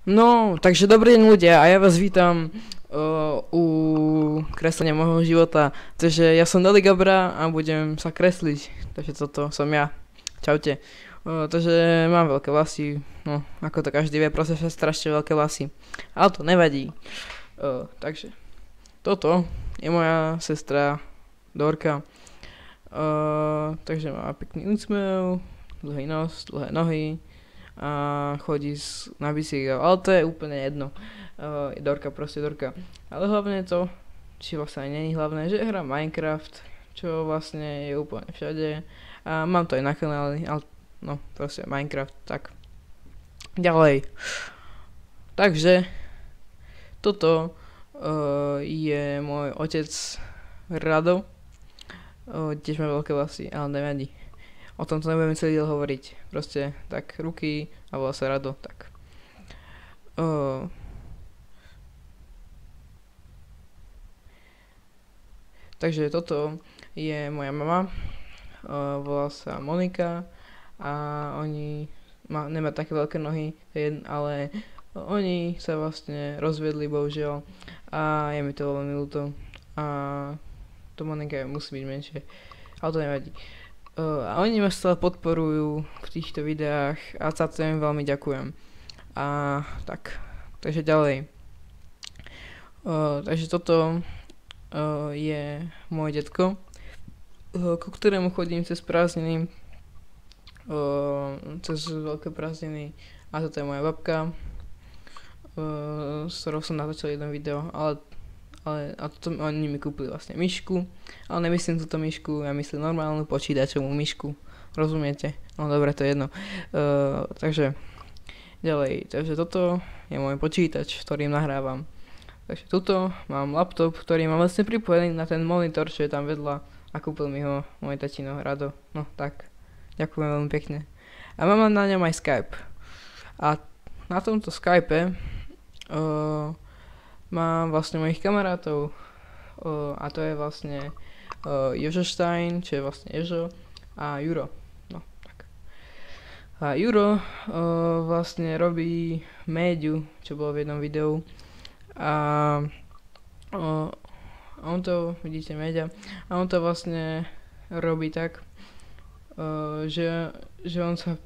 No, takže dobrý deň ľudia a ja vás vítam u kreslenia môjho života. Takže ja som Dali Gabra a budem sa kresliť. Takže toto som ja. Čaute. Takže mám veľké vlasy, no ako to každý vie, proste sa strašne veľké vlasy. Ale to nevadí. Takže toto je moja sestra Dorka. Takže má pekný úsmev, dlhý nos, dlhé nohy a chodí na bicykel, ale to je úplne jedno. Dorka, proste Dorka. Ale hlavne to, či vlastne aj nie je hlavné, že hrá Minecraft, čo vlastne je úplne všade. A mám to aj na kanáli, ale no proste Minecraft, tak. Ďalej. Takže toto je môj otec Rado. Tiež má veľké vlasy, ale nevadí. O tomto nebudeme celý diel hovoriť. Proste tak ruky a volá sa Rado, tak. Takže toto je moja mama. Volá sa Monika a oni nemá také veľké nohy, ale oni sa vlastne rozvedli, bohužiaľ, a je mi to veľmi ľúto. A to Monika musí byť menšie, ale to nevadí. A oni ma stále podporujú v týchto videách a za to im veľmi ďakujem. A tak, takže ďalej. Takže toto je môj detko, ku ktorému chodím cez prázdniny, cez veľké prázdniny, a toto je moja babka, s ktorou som natočil jedno video, ale a toto oni mi kúpili vlastne myšku, ale nemyslím túto myšku, ja myslím normálnu počítačovú myšku, rozumiete? No dobre, to je jedno. Takže ďalej, takže toto je môj počítač, ktorým nahrávam. Takže tuto mám laptop, ktorý mám vlastne pripojený na ten monitor, čo je tam vedľa, a kúpil mi ho môj tatino Rado. No tak, ďakujem veľmi pekne. A mám na ňom aj Skype. A na tomto Skype mám vlastne mojich kamarátov, a to je vlastne Jožo Stein, čo je vlastne Jožo, a Juro. No, tak. A Juro vlastne robí médiu, čo bolo v jednom videu, a on to, vidíte, média, a on to vlastne robí tak, že on sa,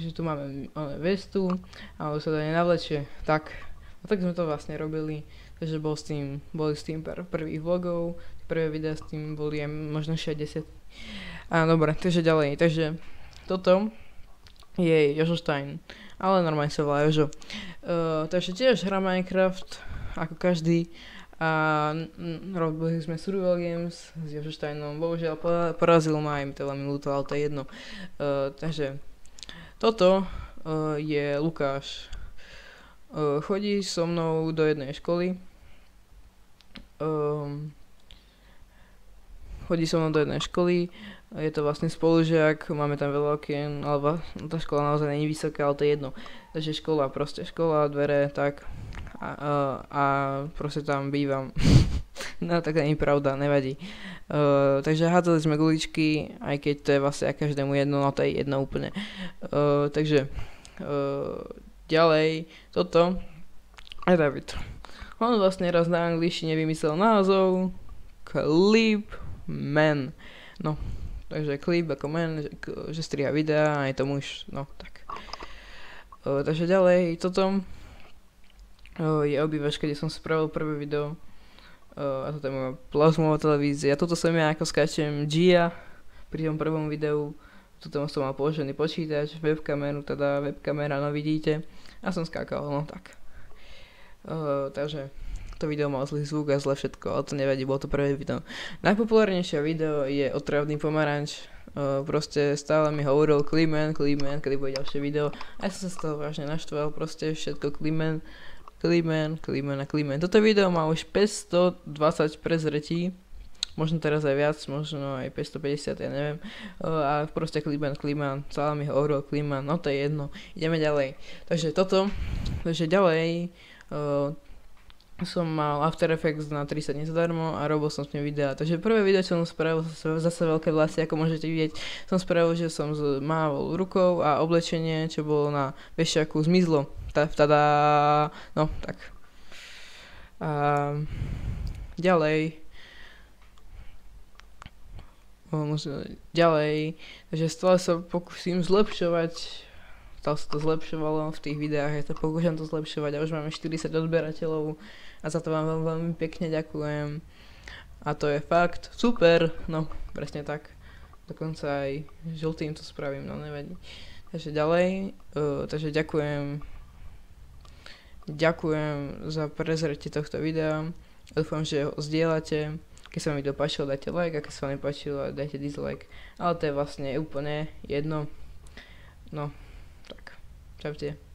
že tu máme vestu a on sa to nenavlečie, tak. A tak sme to vlastne robili, takže boli s tým prvých vlogov, prvé videá s tým boli aj možno 60. A dobre, takže ďalej, takže toto je Jožo Stein, ale normálne sa volá Jožo. Takže tiež hrá Minecraft, ako každý, a robili sme survival games s Jožo Steinom, bohužiaľ porazil ma, aj mi to veľmi ľúto, ale to je jedno. Takže toto je Lukáš. Chodí so mnou do jednej školy. Je to vlastne spolužiak, máme tam veľa okien, alebo tá škola naozaj nie je vysoká, ale to je jedno. Takže škola, dvere, tak. A proste tam bývam. No tak to nie je pravda, nevadí. Takže hádzali sme guličky, aj keď to je vlastne každému jedno, no to je jedno úplne. Takže ďalej, toto je David. On vlastne raz na angličtine vymyslel názov Clip Man. No, takže clip ako man, že striha videa, a je to muž, no tak. Takže ďalej, toto je obývačka, kde som spravil prvé video. A toto je moja plazmová televízia. Toto som ja, ako skáčem Gia pri tom prvom videu. Tuto som mal položený počítač, webkamera, no vidíte. A som skákal, no tak. Takže to video mal zlý zvuk a zle všetko, ale to nevadí, bolo to prvé video. Najpopulárnejšie video je Otravný pomaranč. Proste stále mi hovoril Klimen, kedy bude ďalšie video. A ja som sa z toho vážne naštval, proste všetko Klimen. Toto video má už 520 prezretí. Možno teraz aj viac, možno aj 550, ja neviem. A proste Kliman, celá mi hovoril Kliman, no to je jedno. Ideme ďalej. Takže ďalej som mal After Effects na 30 dní zadarmo a robil som s ním videa. Takže prvé video, čo som spravil, zase veľké vlasy, ako môžete vidieť, som spravil, že som mával rukou a oblečenie, čo bolo na vešiaku, zmizlo. Tada, no tak. A ďalej, ďalej, takže stále sa pokúsim zlepšovať, stále sa to zlepšovalo v tých videách, ja to pokúšam to zlepšovať a už máme 40 odberateľov a za to vám veľmi pekne ďakujem a to je fakt super, no presne tak, dokonca aj žltým to spravím, no nevadí. Takže ďalej, takže ďakujem za prezretie tohto videa, dúfam, že ho zdieľate. Keď sa vám video páčilo, dajte like, a keď sa vám nepáčilo, dajte dislike. Ale to je vlastne úplne jedno. No, tak, čaute.